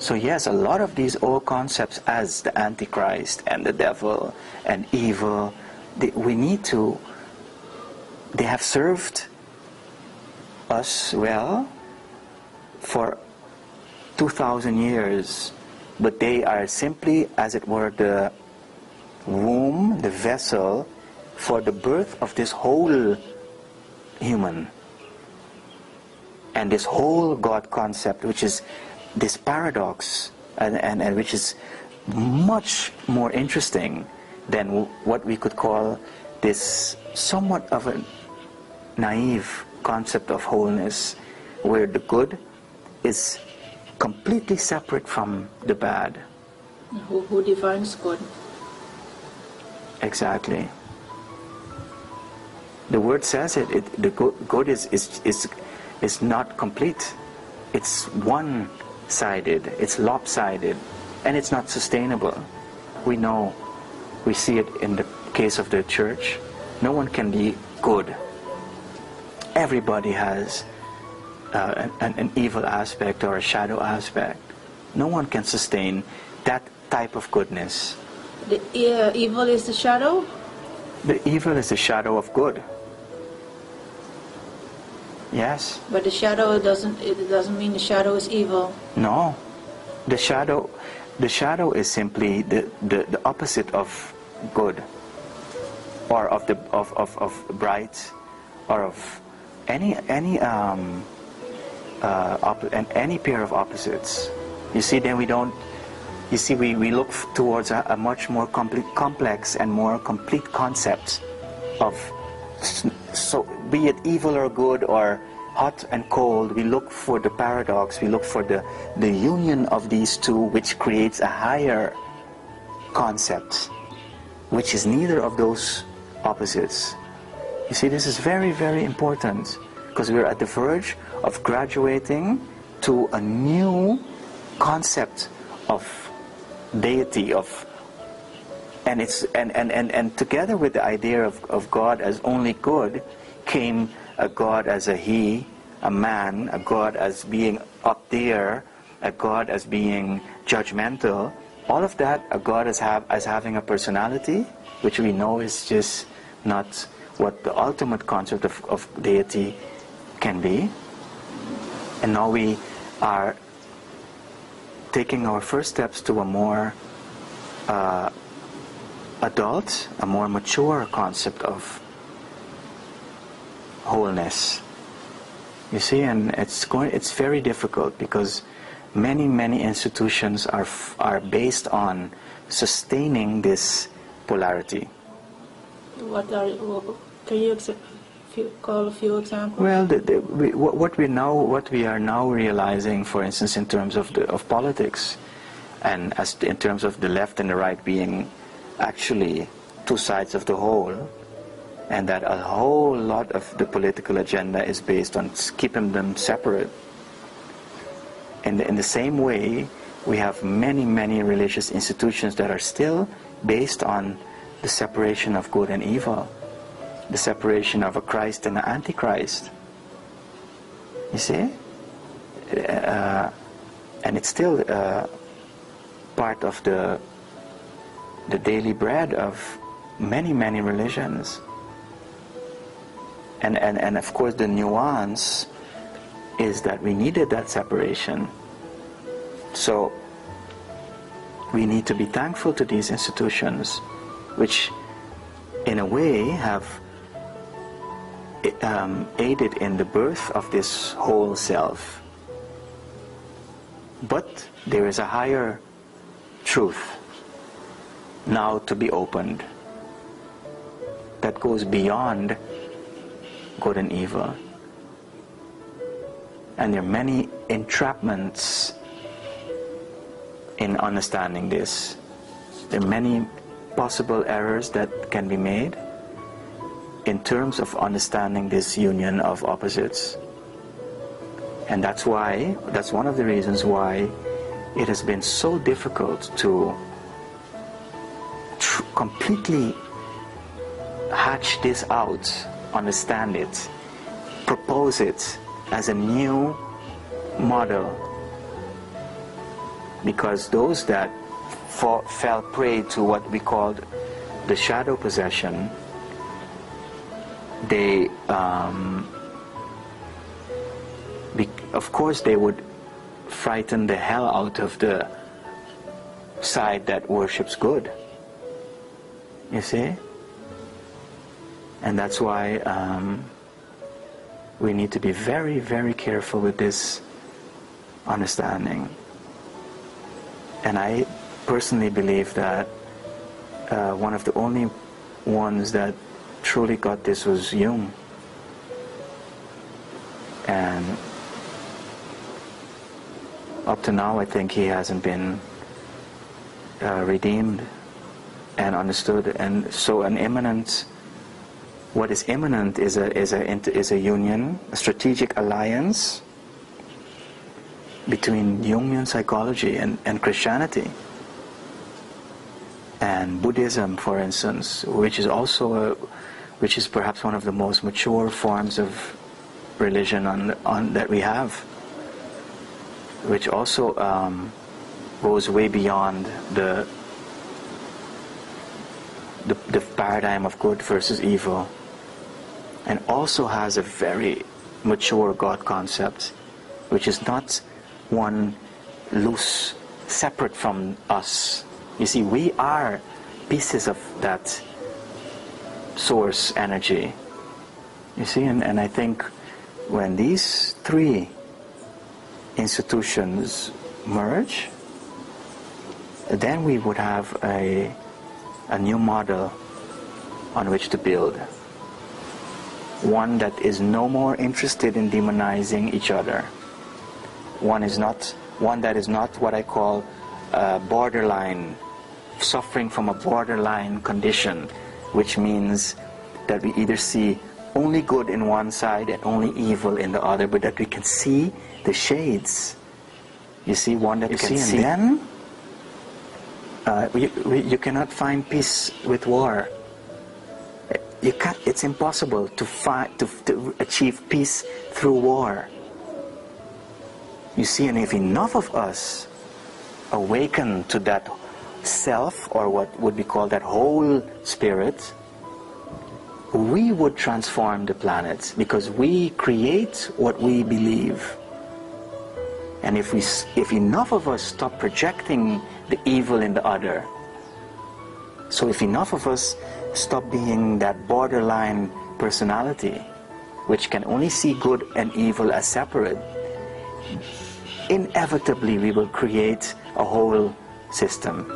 So yes, a lot of these old concepts as the Antichrist and the devil and evil, they have served us well for 2,000 years, but they are simply, as it were, the womb, the vessel for the birth of this whole human and this whole God concept, which is this paradox, and which is much more interesting than what we could call this somewhat of a naive concept of wholeness, where the good is completely separate from the bad. Who defines good? Exactly. The word says it. The good is not complete. It's one-sided. It's lopsided, and it's not sustainable. We know. We see it in the case of the church. No one can be good. Everybody has an evil aspect or a shadow aspect. No one can sustain that type of goodness. The evil is the shadow? The evil is the shadow of good. Yes. But the shadow doesn't mean the shadow is evil. No. The shadow is simply the opposite of good, or of bright, or of any pair of opposites. You see, then we don't. You see, we look towards a much more complex and more complete concept of, so be it evil or good or hot and cold, we look for the paradox, we look for the union of these two, which creates a higher concept, which is neither of those opposites. You see, this is very, very important, because we're at the verge of graduating to a new concept of deity, and together with the idea of God as only good came a God as a he, a man, a God as being up there, a God as being judgmental. All of that, a God as having a personality, which we know is just not what the ultimate concept of deity can be. And now we are taking our first steps to a more adult, a more mature concept of wholeness. You see, and it's very difficult, because many institutions are based on sustaining this polarity. Can you call a few examples? Well, what we are now realizing, for instance, in terms of politics, and in terms of the left and the right being actually two sides of the whole, and that a whole lot of the political agenda is based on keeping them separate. In the same way, we have many religious institutions that are still based on the separation of good and evil, the separation of a Christ and an Antichrist. You see? And it's still part of the daily bread of many religions. And of course the nuance is that we needed that separation. So we need to be thankful to these institutions, which in a way have aided in the birth of this whole self. But there is a higher truth now to be opened that goes beyond good and evil. And there are many entrapments in understanding this. There are many possible errors that can be made in terms of understanding this union of opposites. And that's one of the reasons why it has been so difficult to completely hatch this out, understand it, propose it as a new model. because those that fell prey to what we called the shadow possession, they, of course, they would frighten the hell out of the side that worships good. You see? And that's why we need to be very, very careful with this understanding. And I personally believe that one of the only ones that truly got this was Jung. And up to now, I think he hasn't been redeemed and understood. And so what is imminent is a union, a strategic alliance between Jungian psychology and Christianity and Buddhism, for instance, which is perhaps one of the most mature forms of religion that we have, which also goes way beyond the paradigm of good versus evil, and also has a very mature God concept, which is not one loose, separate from us. You see, we are pieces of that source energy. You see, and I think when these three institutions merge, then we would have a new model on which to build. One that is no more interested in demonizing each other. One that is not what I call borderline, suffering from a borderline condition, which means that we either see only good in one side and only evil in the other, but that we can see the shades. You see, one that you can see, and then you cannot find peace with war. You can't. It's impossible to achieve peace through war. You see, and if enough of us awaken to that self, or what would be called that whole spirit, we would transform the planet, because we create what we believe. And if enough of us stop projecting the evil in the other, so if enough of us stop being that borderline personality, which can only see good and evil as separate, inevitably we will create a whole system.